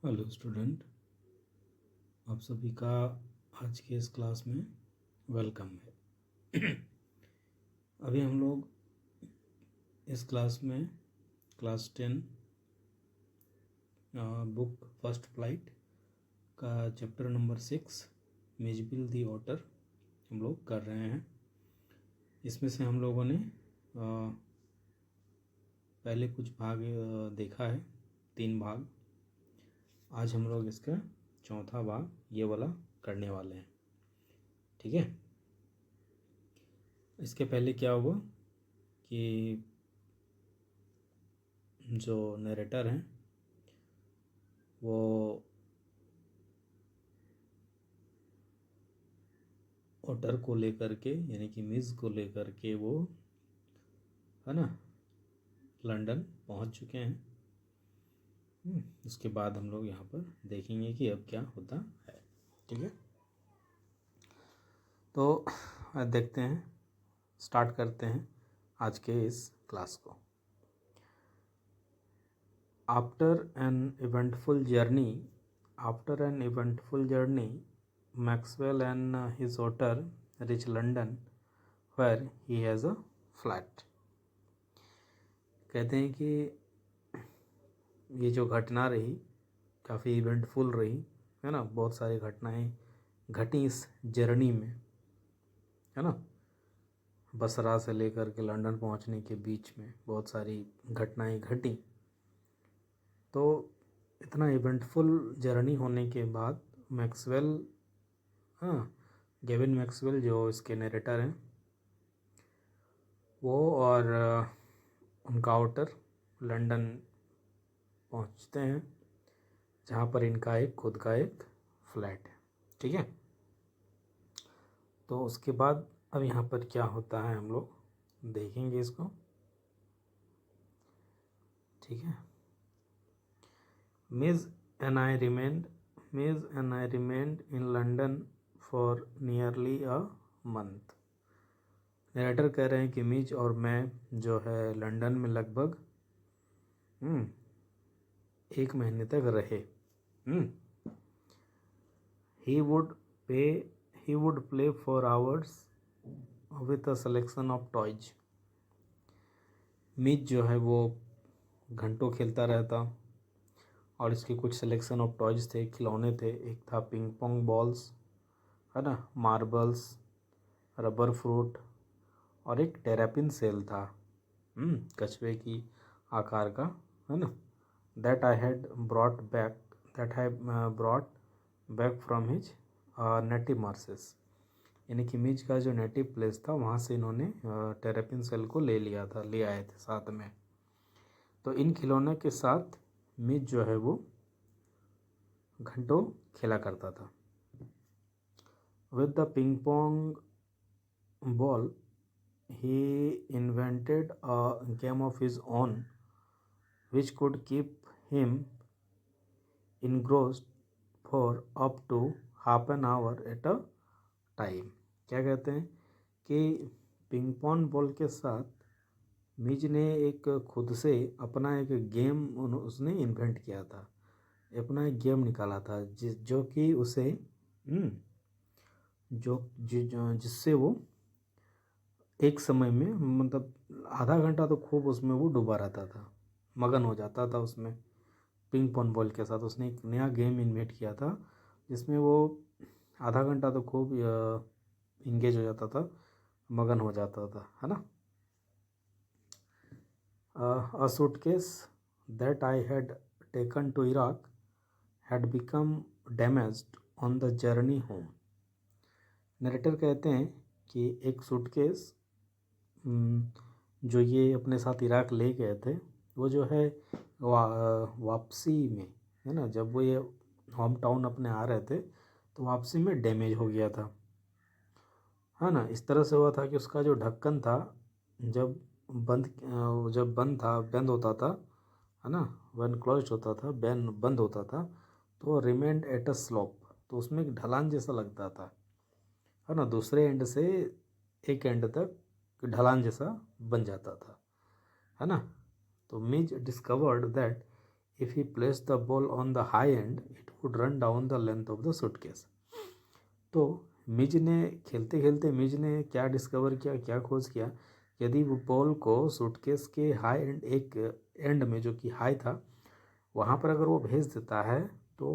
Hello student, आप सभी का आज के इस क्लास में वेलकम है। अभी हम लोग इस क्लास में क्लास 10 बुक फर्स्ट फ्लाइट का चैप्टर नंबर 6 मिजबिल दी ऑटर हम लोग कर रहे हैं। इसमें से हम लोगों ने पहले कुछ भाग देखा है, 3 भाग। आज हम लोग इसका चौथा भाग ये वाला करने वाले हैं, ठीक है। इसके पहले क्या हुआ कि जो नरेटर हैं वो ऑटर को लेकर के, यानी कि मिस को लेकर के वो है ना लंदन पहुंच चुके हैं। उसके बाद हम लोग यहाँ पर देखेंगे कि अब क्या होता है, ठीक है। तो देखते हैं, स्टार्ट करते हैं आज के इस क्लास को। After an eventful journey Maxwell and his otter reach London where he has a flat. कहते हैं कि ये जो घटना रही काफ़ी इवेंटफुल रही, है ना। बहुत सारी घटनाएं घटी इस जर्नी में, है ना। बसरा से लेकर के लंदन पहुंचने के बीच में बहुत सारी घटनाएं घटी। तो इतना इवेंटफुल जर्नी होने के बाद मैक्सवेल, हाँ, गेविन मैक्सवेल जो इसके नरेटर हैं, वो और उनका ऑटर लंदन पहुंचते हैं, जहाँ पर इनका एक खुद का एक फ्लैट है, ठीक है। तो उसके बाद अब यहाँ पर क्या होता है हम लोग देखेंगे इसको, ठीक है। Miss and I remained in London for nearly a month. Narrator कह रहे हैं कि मिज और मैं जो है लंदन में लगभग 1 महीने तक रहे। He would play for hours with a selection of toys. मिज जो है वो घंटों खेलता रहता और इसके कुछ सिलेक्शन ऑफ टॉयज थे, खिलौने थे। एक था पिंग पोंग बॉल्स, है ना, मार्बल्स, रबर फ्रूट और एक टेरापिन सेल था, कछुए की आकार का, है ना। That I brought back from his native marshes. यानी कि मिज का जो नेटिव प्लेस था वहाँ से इन्होंने टेरापिन सेल को ले आए थे साथ में। तो इन खिलौने के साथ मिज जो है वो घंटों खेला करता था। With the ping pong ball he invented a game of his own which could keep him engrossed for up to half an hour at a time। क्या कहते हैं कि पिंग पोंग बॉल के साथ मिज ने एक खुद से अपना एक गेम उसने इन्वेंट किया था, अपना एक गेम निकाला था जो कि उसे जिससे वो एक समय में, मतलब आधा घंटा तो खूब उसमें वो डूबा रहता था, मगन हो जाता था उसमें। पिंग पोंग बॉल के साथ उसने एक नया गेम इन्वेंट किया था जिसमें वो आधा घंटा तो खूब इंगेज हो जाता था, मगन हो जाता था, है ना। A suitcase that I had taken to Iraq had become damaged on the journey home। Narrator कहते हैं कि एक सूटकेस जो ये अपने साथ इराक ले गए थे, वो जो है वापसी में, है ना, जब वो ये होम टाउन अपने आ रहे थे तो वापसी में डैमेज हो गया था, है ना। इस तरह से हुआ था कि उसका जो ढक्कन था जब बंद होता था, है ना, व्हेन क्लोज्ड होता था, बंद होता था, तो रिमेंड एट अ स्लोप, तो उसमें एक ढलान जैसा लगता था, है ना। दूसरे एंड से एक एंड तक ढलान जैसा बन जाता था, है ना। तो Mij discovered that if he placed the ball on the high end, it would run down the length of the suitcase. तो मिज ने खेलते खेलते मिज ने क्या डिस्कवर किया, क्या खोज किया, यदि वो बॉल को सूटकेस के हाई एंड एक एंड में जो कि हाई था वहाँ पर अगर वो भेज देता है तो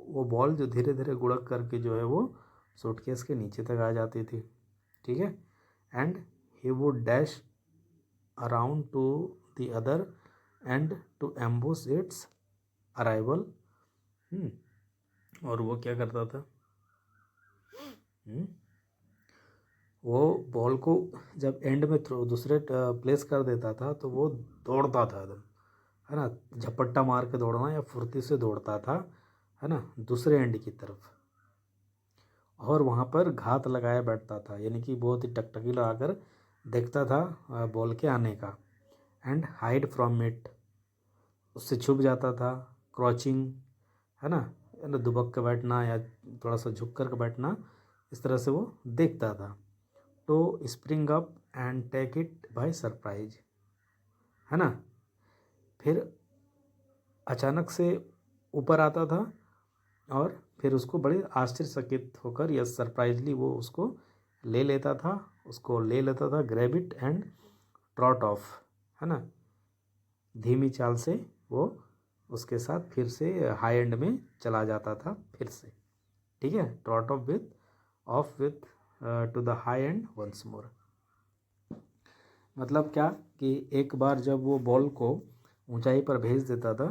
वो बॉल जो धीरे धीरे गुड़क करके जो है वो सूटकेस के नीचे तक आ जाती थी, ठीक है. And he would dash around to the other end to ambush its arrival. और वो क्या करता था, वो बॉल को जब एंड में दूसरे प्लेस कर देता था तो वो दौड़ता था एकदम, है ना, झपट्टा मार के दौड़ना या फुर्ती से दौड़ता था, है ना, दूसरे एंड की तरफ. और वहाँ पर घात लगाया बैठता था, यानी कि बहुत ही टकटकी लगाकर देखता था बॉल के आने का. एंड हाइड फ्रॉम इट, उससे छुप जाता था. क्रॉचिंग, है ना, दुबक के बैठना या थोड़ा सा झुक कर के बैठना, इस तरह से वो देखता था. तो spring up and take it by surprise, है ना. फिर अचानक से ऊपर आता था और फिर उसको बड़े आश्चर्यचकित होकर या सरप्राइजली वो उसको ले लेता था, grab it and trout of, है ना. धीमी चाल से वो उसके साथ फिर से हाई एंड में चला जाता था फिर से, ठीक है. Trot off with to the high and once more. मतलब क्या कि एक बार जब वो बॉल को ऊंचाई पर भेज देता था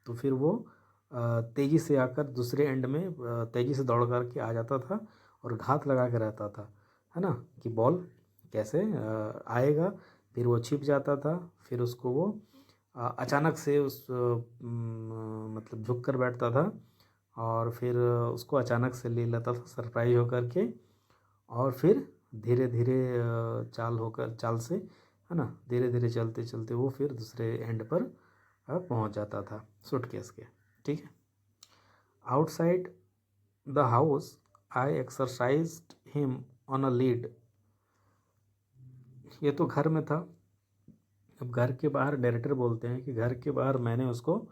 तो फिर वो तेज़ी से आकर दूसरे एंड में तेज़ी से दौड़ करके आ जाता था और घात लगा के रहता था, है ना, कि बॉल कैसे आएगा. फिर वो छिप जाता था, फिर उसको वो अचानक से मतलब झुक कर बैठता था और फिर उसको अचानक से ले लेता था सरप्राइज होकर के. और फिर धीरे धीरे चाल से, है ना, धीरे धीरे चलते चलते वो फिर दूसरे एंड पर पहुंच जाता था सूटकेस के, ठीक है. Outside the house I exercised him on a lead. ये तो घर में था. अब घर के बाहर डायरेक्टर बोलते हैं कि घर के बाहर मैंने उसको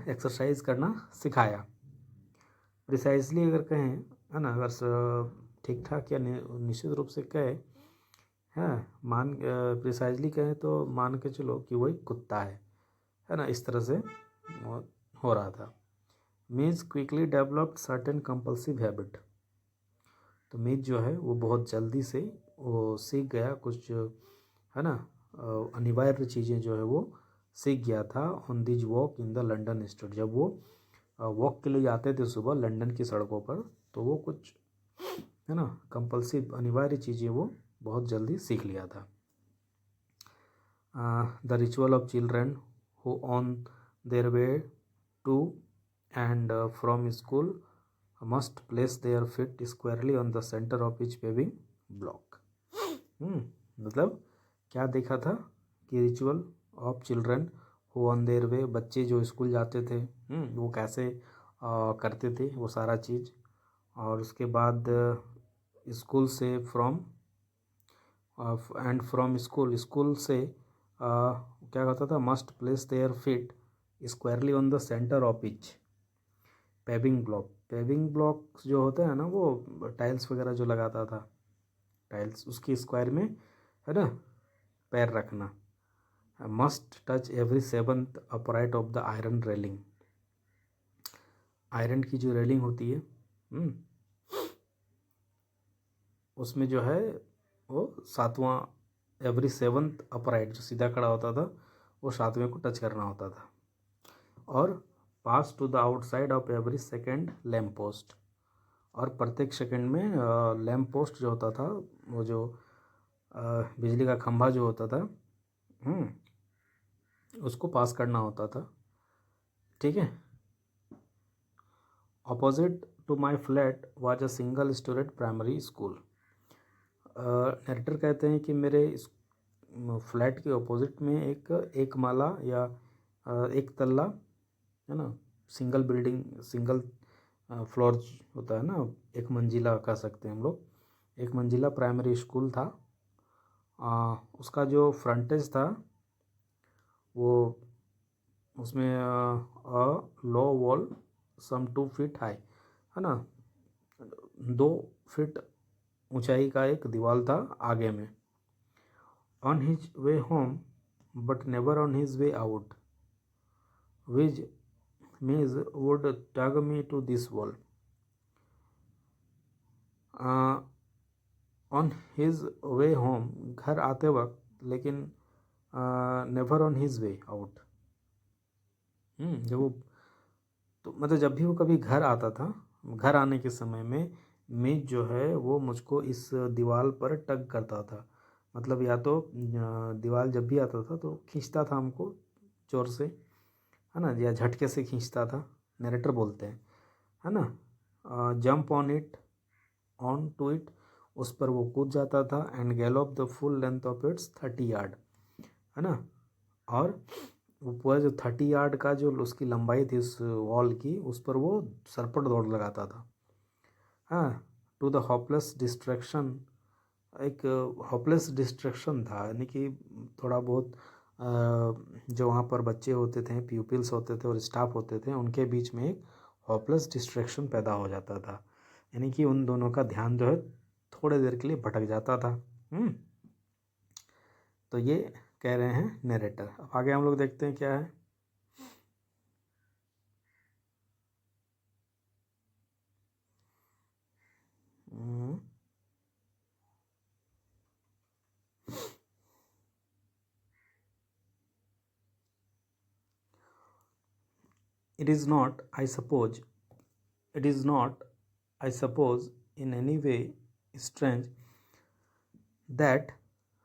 एक्सरसाइज करना सिखाया. प्रिसाइजली अगर कहें, है ना, अगर ठीक ठाक या निश्चित रूप से कहें, हाँ, प्रिसाइजली कहें तो मान के चलो कि वो एक कुत्ता है ना, इस तरह से हो रहा था. मीज quickly developed certain compulsive habit. तो मीज जो है वो बहुत जल्दी से वो सीख गया कुछ, है ना, अनिवार्य चीज़ें जो है वो सीख गया था. On this walk in the London street, जब वो वॉक के लिए जाते थे सुबह लंदन की सड़कों पर, तो वो कुछ, है ना, कंपल्सिव अनिवार्य चीज़ें वो बहुत जल्दी सीख लिया था. The ritual of children who on their way to and from school must place their feet squarely on the centre of each paving block. मतलब क्या देखा था कि ritual of children who on their way, बच्चे जो school जाते थे, वो कैसे करते थे वो सारा चीज़. और उसके बाद स्कूल से फ्रॉम स्कूल से क्या कहता था, must place their feet squarely on the centre of each paving block जो होते हैं ना, वो टाइल्स वगैरह जो लगाता था, टाइल्स उसकी स्क्वायर में, है ना, पैर रखना. Must touch every seventh upright of the iron railing. Iron की जो रेलिंग होती है उसमें जो है वो सातवां, एवरी सेवंथ अपराइट जो सीधा खड़ा होता था वो सातवें को टच करना होता था. और pass to the outside of every second lamp post. और प्रत्येक सेकंड में लैम्प पोस्ट जो होता था, वो जो बिजली का खंभा जो होता था, उसको पास करना होता था, ठीक है. Opposite to my flat was a single storeyed primary school. Narrator कहते हैं कि मेरे फ्लैट के ऑपोजिट में एक माला या एक तल्ला, है ना, सिंगल फ्लोर होता है ना, एक मंजिला कह सकते हैं हम लोग, एक मंजिला प्राइमरी स्कूल था. उसका जो फ्रंटेज था वो उसमें अ लो वॉल सम 2 फीट हाई, है ना, 2 फीट ऊंचाई का एक दीवार था आगे में। On his way home but never on his way out, which means would tug me to this wall. On his way home, घर आते वक्त, लेकिन never on his way out. जब वो, तो मतलब जब भी वो कभी घर आता था, घर आने के समय में मीच जो है वो मुझको इस दीवार पर टग करता था। मतलब या तो दीवार जब भी आता था तो खींचता था हमको जोर से, है ना, या झटके से खींचता था, नरेटर बोलते हैं, है ना। Jump on it, on to it, उस पर वो कूद जाता था। And gallop the full length of its 30 yard, है ना। और वो पूरा जो 30 यार्ड का जो उसकी लंबाई थी उस वॉल की, उस पर वो सरपट दौड़ लगाता था। हाँ, टू द होपलेस डिस्ट्रैक्शन, एक होपलेस डिस्ट्रैक्शन था, यानी कि थोड़ा बहुत जो वहाँ पर बच्चे होते थे, प्यूपिल्स होते थे और स्टाफ होते थे, उनके बीच में एक होपलेस डिस्ट्रैक्शन पैदा हो जाता था, यानी कि उन दोनों का ध्यान जो है थोड़े देर के लिए भटक जाता था। तो ये कह रहे हैं नरेटर। अब आगे हम लोग देखते हैं क्या है। It is not, I suppose, it is not, I suppose, in any way strange that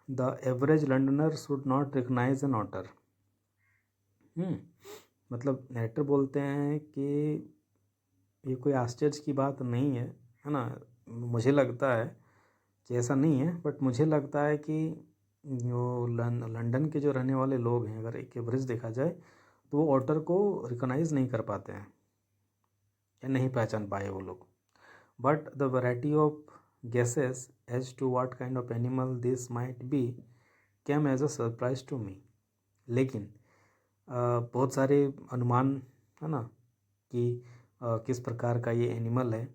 the average Londoner should not recognize an otter. मतलब नरेटर बोलते हैं कि ये कोई आश्चर्य की बात नहीं है ना। मुझे लगता है कि ऐसा नहीं है, बट मुझे लगता है कि जो लंदन के जो रहने वाले लोग हैं, अगर एक एवरेज देखा जाए तो वो ऑटर को रिकॉग्नाइज नहीं कर पाते हैं या नहीं पहचान पाए वो लोग। But the variety of guesses as to what kind of animal this might be came as a surprise to me. लेकिन बहुत सारे अनुमान, है ना, कि किस प्रकार का ये एनिमल है,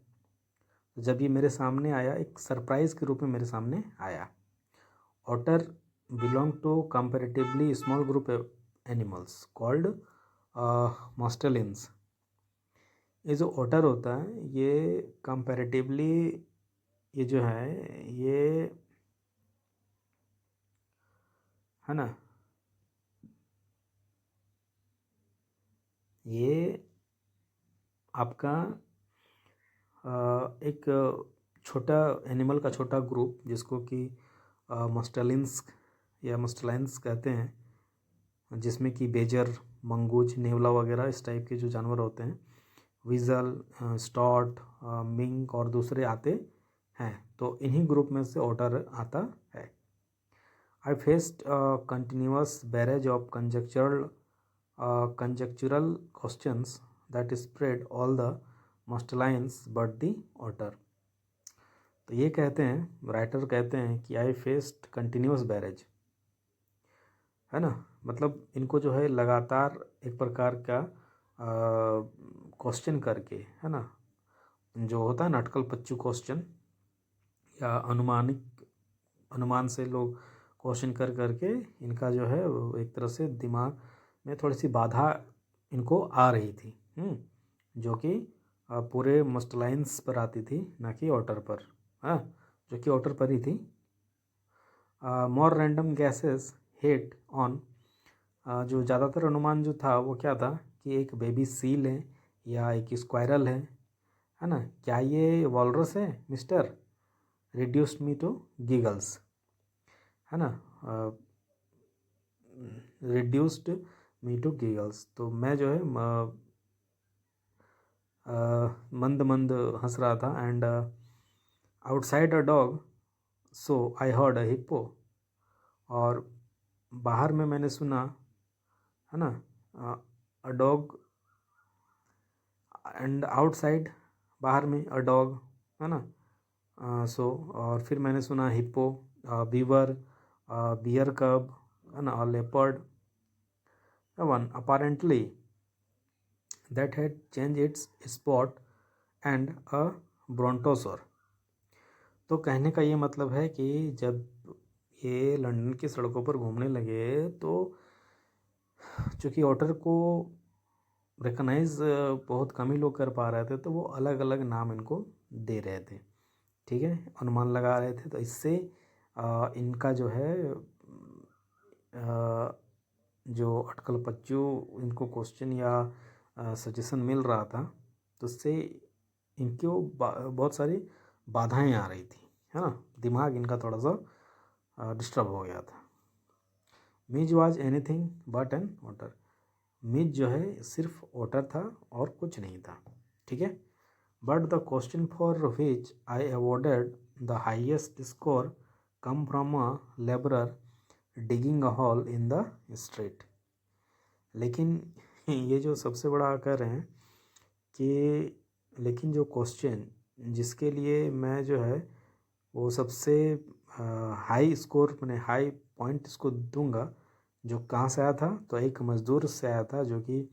जब ये मेरे सामने आया एक सरप्राइज़ के रूप में मेरे सामने आया। Otter belong to comparatively small group animals called mustelines. ये जो ऑटर होता है ये कंपैरेटिवली, ये जो है ये, है ना, ये आपका एक छोटा एनिमल का छोटा ग्रुप, जिसको कि मस्टलिन्स या मस्टलाइंस कहते हैं, जिसमें कि बेजर, मंगूज, नेवला वगैरह इस टाइप के जो जानवर होते हैं, विजल, स्टॉट, मिंक और दूसरे आते हैं। तो इन्हीं ग्रुप में से ऑटर आता है। I faced continuous barrage of conjectural questions that spread all the mustelines but the otter। तो ये कहते हैं, राइटर कहते हैं कि आई फेस्ड कंटिन्यूस बैरेज, है ना, मतलब इनको जो है लगातार एक प्रकार का क्वेश्चन करके, है ना, जो होता है नाटकल पच्चू क्वेश्चन या अनुमान से लोग क्वेश्चन कर करके इनका जो है एक तरह से दिमाग में थोड़ी सी बाधा इनको आ रही थी, जो कि पूरे मस्टलाइंस पर आती थी, ना कि ऑटर पर, हाँ, जो कि ऑटर पर ही थी। मोर रैंडम गैसेस हिट ऑन, जो ज़्यादातर अनुमान जो था वो क्या था कि एक बेबी सील है या एक स्क्वायरल है ना। क्या ये वॉलरस है mister? Reduced me to giggles, है ना, रिड्यूस्ड मी टू गिगल्स। तो मैं जो है मंद मंद हंस रहा था। And outside a dog so I heard a hippo, और बाहर में मैंने सुना, है ना, अ डॉग, एंड आउटसाइड, बाहर में, अ डॉग, है ना, सो, और फिर मैंने सुना हिप्पो, बीवर, बियर कब, है ना, और leopard, one apparently that had changed its spot and a brontosaur। तो कहने का ये मतलब है कि जब ये लंदन की सड़कों पर घूमने लगे तो चूँकि ओटर को रिकग्नाइज बहुत कम ही लोग कर पा रहे थे, तो वो अलग अलग नाम इनको दे रहे थे, ठीक है, अनुमान लगा रहे थे। तो इससे इनका जो है जो अटकल पच्चू इनको क्वेश्चन या सजेशन मिल रहा था, तो उससे इनको बहुत सारी बाधाएं आ रही थी, है ना, दिमाग इनका थोड़ा सा डिस्टर्ब हो गया था। मिज वाज एनीथिंग बट एन ओटर। मिज जो है सिर्फ ओटर था और कुछ नहीं था, ठीक है। But the question for which I awarded the highest score come from a labourer digging a hall in the street. लेकिन ये जो सबसे बड़ा कह रहे हैं कि लेकिन जो क्वेश्चन जिसके लिए मैं जो है वो सबसे हाई स्कोर मैंने हाई पॉइंट इसको दूंगा, जो कहाँ से आया था, तो एक मज़दूर से आया था जो कि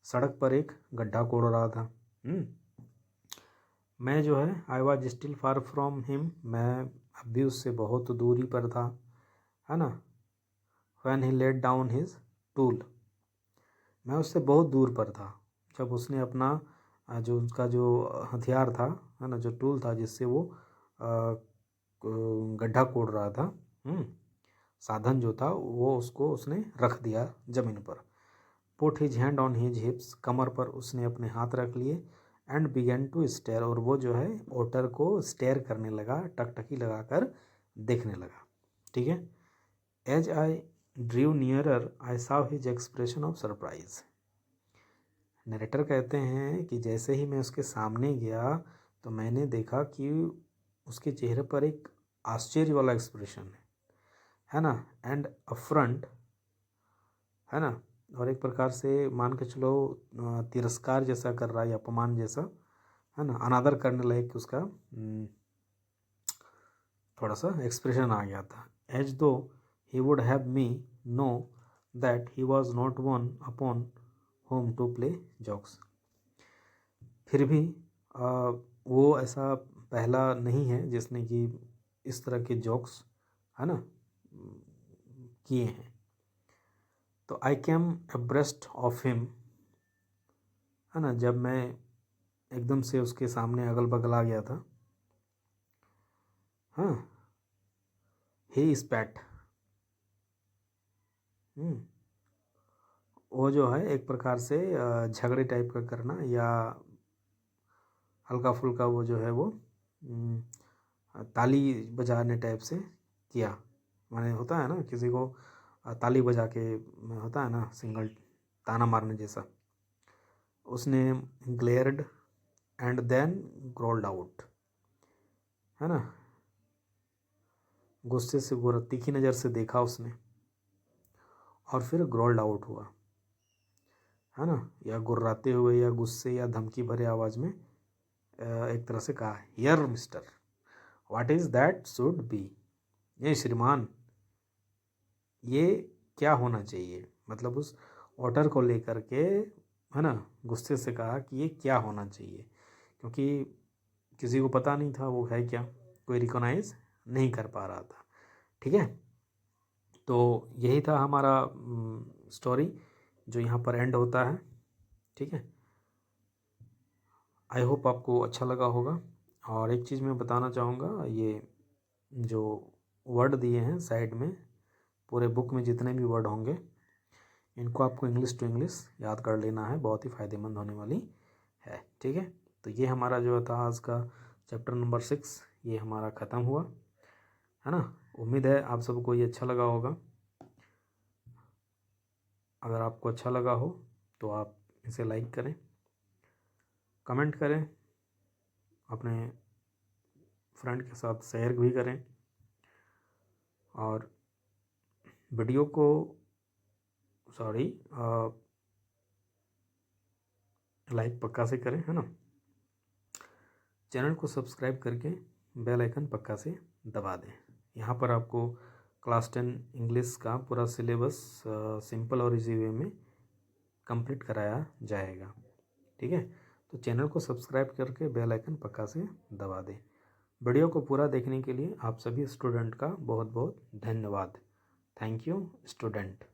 सड़क पर एक गड्ढा कोड़ रहा था। मैं जो है I was still far from him, मैं अब भी उससे बहुत दूरी पर था, है ना। When he let down his tool, मैं उससे बहुत दूर पर था जब उसने अपना जो उसका जो हथियार था, है ना, जो टूल था जिससे वो गड्ढा कोड़ रहा था, साधन जो था वो उसको उसने रख दिया ज़मीन पर। Put his hand on his hips, कमर पर उसने अपने हाथ रख लिए। एंड बिगेन टू स्टेयर, और वो जो है ओटर को स्टेयर करने लगा, टकटकी लगाकर देखने लगा, ठीक है। As I drew nearer I saw his expression of surprise. Narrator कहते हैं कि जैसे ही मैं उसके सामने गया तो मैंने देखा कि उसके चेहरे पर एक आश्चर्य वाला एक्सप्रेशन है ना, एंड अफ्रंट, है ना, और एक प्रकार से मान के चलो तिरस्कार जैसा कर रहा है या अपमान जैसा, है ना, अनादर करने लायक उसका थोड़ा सा एक्सप्रेशन आ गया था। As though he would have me know that he was not one upon whom to play jokes. फिर भी वो ऐसा पहला नहीं है जिसने कि इस तरह के जोक्स, है ना, किए हैं। तो आई केम अब्रेस्ट ऑफ हिम, है ना, जब मैं एकदम से उसके सामने अगल बगल आ गया था, हाँ, ही स्पैट, वो जो है एक प्रकार से झगड़े टाइप का करना या हल्का फुल्का वो जो है वो ताली बजाने टाइप से किया, माने होता है ना किसी को ताली बजा के होता है ना सिंगल ताना मारने जैसा। उसने glared and then growled out, है ना, गुस्से से गोरा तीखी नज़र से देखा उसने और फिर ग्रोल्ड आउट हुआ, है ना, या गुर्राते हुए या गुस्से या धमकी भरे आवाज़ में एक तरह से कहा, here mister what is that should be. ये श्रीमान ये क्या होना चाहिए, मतलब उस ऑर्डर को लेकर के, है ना, गुस्से से कहा कि ये क्या होना चाहिए, क्योंकि किसी को पता नहीं था वो है क्या, कोई रिकॉग्नाइज नहीं कर पा रहा था, ठीक है। तो यही था हमारा स्टोरी जो यहाँ पर एंड होता है, ठीक है। आई होप आपको अच्छा लगा होगा। और एक चीज़ मैं बताना चाहूँगा, ये जो वर्ड दिए हैं साइड में, पूरे बुक में जितने भी वर्ड होंगे इनको आपको इंग्लिश टू इंग्लिश याद कर लेना है, बहुत ही फ़ायदेमंद होने वाली है, ठीक है। तो ये हमारा जो था आज का चैप्टर नंबर 6 ये हमारा ख़त्म हुआ, है ना। उम्मीद है आप सबको ये अच्छा लगा होगा। अगर आपको अच्छा लगा हो तो आप इसे लाइक करें, कमेंट करें, अपने फ्रेंड के साथ शेयर भी करें, और वीडियो को लाइक पक्का से करें, है ना। चैनल को सब्सक्राइब करके बेल आइकन पक्का से दबा दें। यहाँ पर आपको क्लास 10 इंग्लिश का पूरा सिलेबस सिंपल और इजी वे में कंप्लीट कराया जाएगा। ठीक है, तो चैनल को सब्सक्राइब करके बेल आइकन पक्का से दबा दें। वीडियो को पूरा देखने के लिए आप सभी स्टूडेंट का बहुत बहुत धन्यवाद। Thank you student.